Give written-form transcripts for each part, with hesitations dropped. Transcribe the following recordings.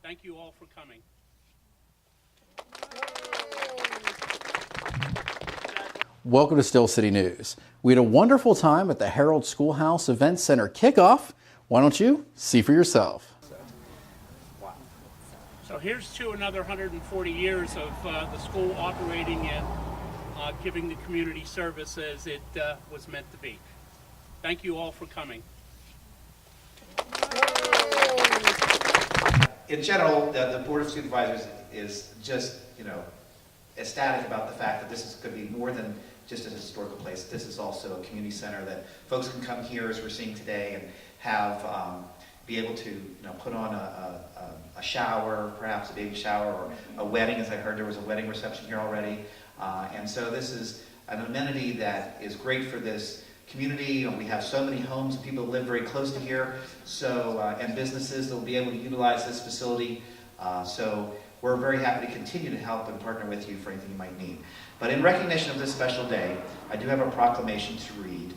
Thank you all for coming. Welcome to Still City News. We had a wonderful time at the Harold Schoolhouse Event Center kickoff. Why don't you see for yourself? So here's to another 140 years of the school operating and giving the community service as it was meant to be. Thank you all for coming. In general, the Board of Supervisors is just, ecstatic about the fact that this is going to be more than just a historical place. This is also a community center that folks can come here, as we're seeing today, and have be able to put on a shower, perhaps a baby shower, or a wedding, as I heard there was a wedding reception here already. And so this is an amenity that is great for this community. We have so many homes, people live very close to here, so and businesses that will be able to utilize this facility. So we're very happy to continue to help and partner with you for anything you might need. But in recognition of this special day, I do have a proclamation to read.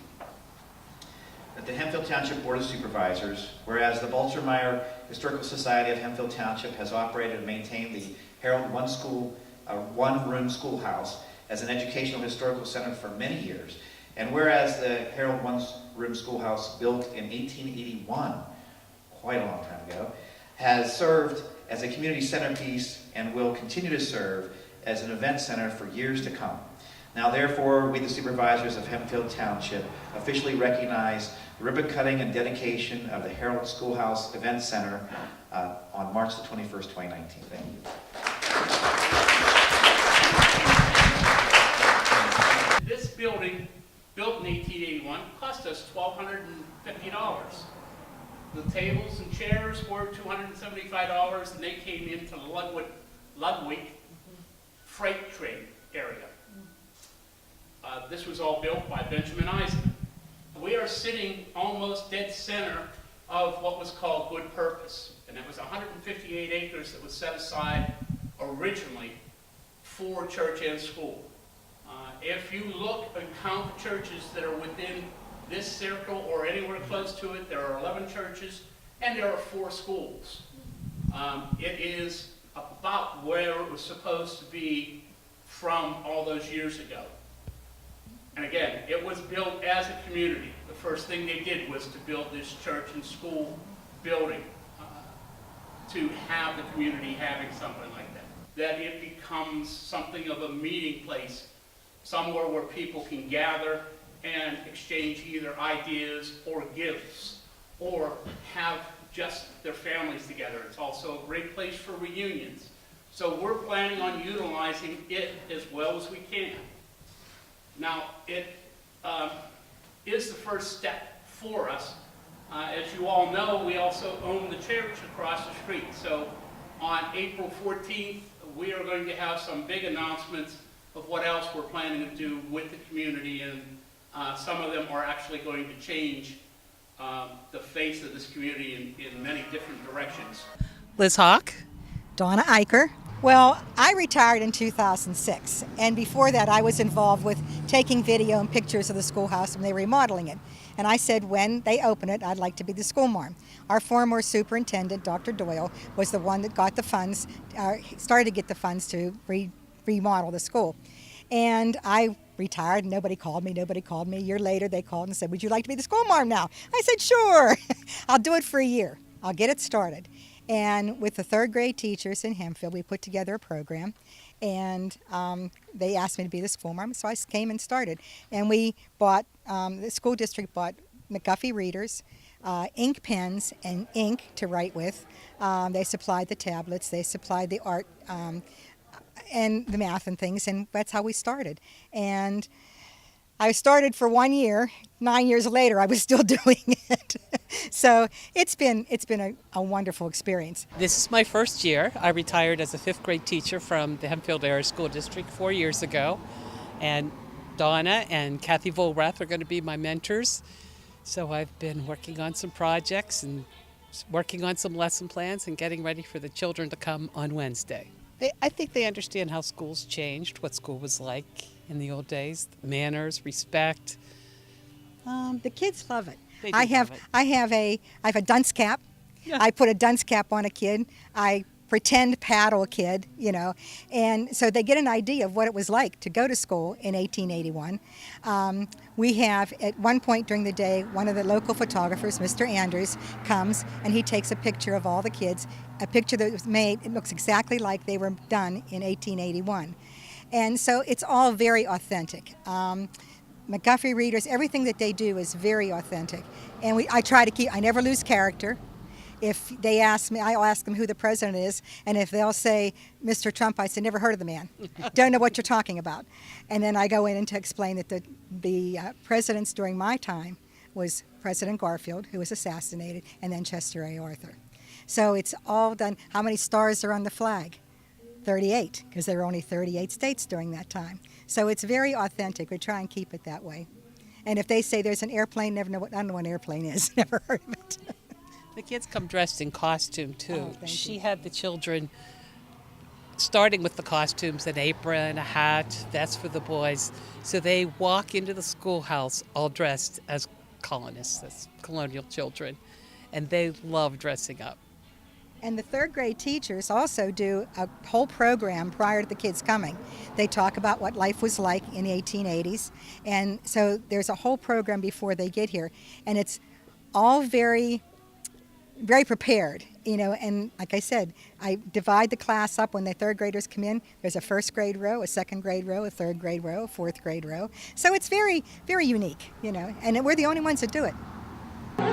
That the Hempfield Township Board of Supervisors, whereas the Baltermeyer Historical Society of Hempfield Township has operated and maintained the Harold one-room schoolhouse as an educational historical center for many years, and whereas the Harold one-room schoolhouse, built in 1881, quite a long time ago, has served as a community centerpiece and will continue to serve as an event center for years to come. Now therefore, we the supervisors of Hempfield Township officially recognize the ribbon cutting and dedication of the Harold Schoolhouse Event Center on March the 21st, 2019. Thank you. This building, built in 1881, cost us $1,250. The tables and chairs were $275, and they came into the Ludwig freight train area. This was all built by Benjamin Eisner. We are sitting almost dead center of what was called Good Purpose, and it was 158 acres that was set aside originally for church and school. If you look and count the churches that are within this circle or anywhere close to it, there are 11 churches and there are 4 schools. It is about where it was supposed to be from all those years ago. And again, it was built as a community. The first thing they did was to build this church and school building to have the community having something like that. That it becomes something of a meeting place, somewhere where people can gather and exchange either ideas or gifts, or have just their families together. It's also a great place for reunions. So we're planning on utilizing it as well as we can. Now, it is the first step for us. As you all know, we also own the church across the street. So on April 14th, we are going to have some big announcements of what else we're planning to do with the community, and some of them are actually going to change the face of this community in many different directions. Liz Hawk. Donna Eicher. Well, I retired in 2006, and before that I was involved with taking video and pictures of the schoolhouse when they were remodeling it. And I said when they open it, I'd like to be the school marm. Our former superintendent, Dr. Doyle, was the one that got the funds, started to get the funds to remodel the school. And I retired, nobody called me. A year later they called and said, would you like to be the school marm now? I said, sure, I'll do it for a year. I'll get it started. And with the 3rd grade teachers in Hempfield, we put together a program, and they asked me to be the school marm, so I came and started. And we bought, the school district bought McGuffey readers, ink pens, and ink to write with. They supplied the tablets, they supplied the art and the math and things, and that's how we started. And I started for 1 year. 9 years later, I was still doing it. So it's been a wonderful experience. This is my first year. I retired as a 5th grade teacher from the Hempfield Area School District 4 years ago. And Donna and Kathy Volrath are going to be my mentors. So I've been working on some projects and working on some lesson plans and getting ready for the children to come on Wednesday. I think they understand how school's changed, what school was like in the old days, manners, respect. The kids love it. I have a dunce cap. Yeah. I put a dunce cap on a kid. I pretend paddle kid, you know, and so they get an idea of what it was like to go to school in 1881. We have, at one point during the day, one of the local photographers, Mr. Andrews, comes and he takes a picture of all the kids, a picture that was made, it looks exactly like they were done in 1881. And so it's all very authentic. McGuffey readers, everything that they do is very authentic. And I never lose character. If they ask me, I'll ask them who the president is, and if they'll say Mr. Trump, I say, never heard of the man. Don't know what you're talking about. And then I go in and to explain that the presidents during my time was President Garfield, who was assassinated, and then Chester A. Arthur. So it's all done. How many stars are on the flag? 38, because there were only 38 states during that time. So it's very authentic. We try and keep it that way. And if they say there's an airplane, I don't know what an airplane is. Never heard of it. The kids come dressed in costume too. Oh, thank She you. had the children starting with the costumes, an apron, a hat, that's for the boys. So they walk into the schoolhouse all dressed as colonists, as colonial children, and they love dressing up. And the third grade teachers also do a whole program prior to the kids coming. They talk about what life was like in the 1880s. And so there's a whole program before they get here. And it's all very prepared, you know, and like I said, I divide the class up when the third graders come in. There's a first grade row, a second grade row, a third grade row, a fourth grade row. So it's very, very unique, you know, and we're the only ones that do it. You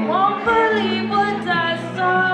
won't believe what I saw.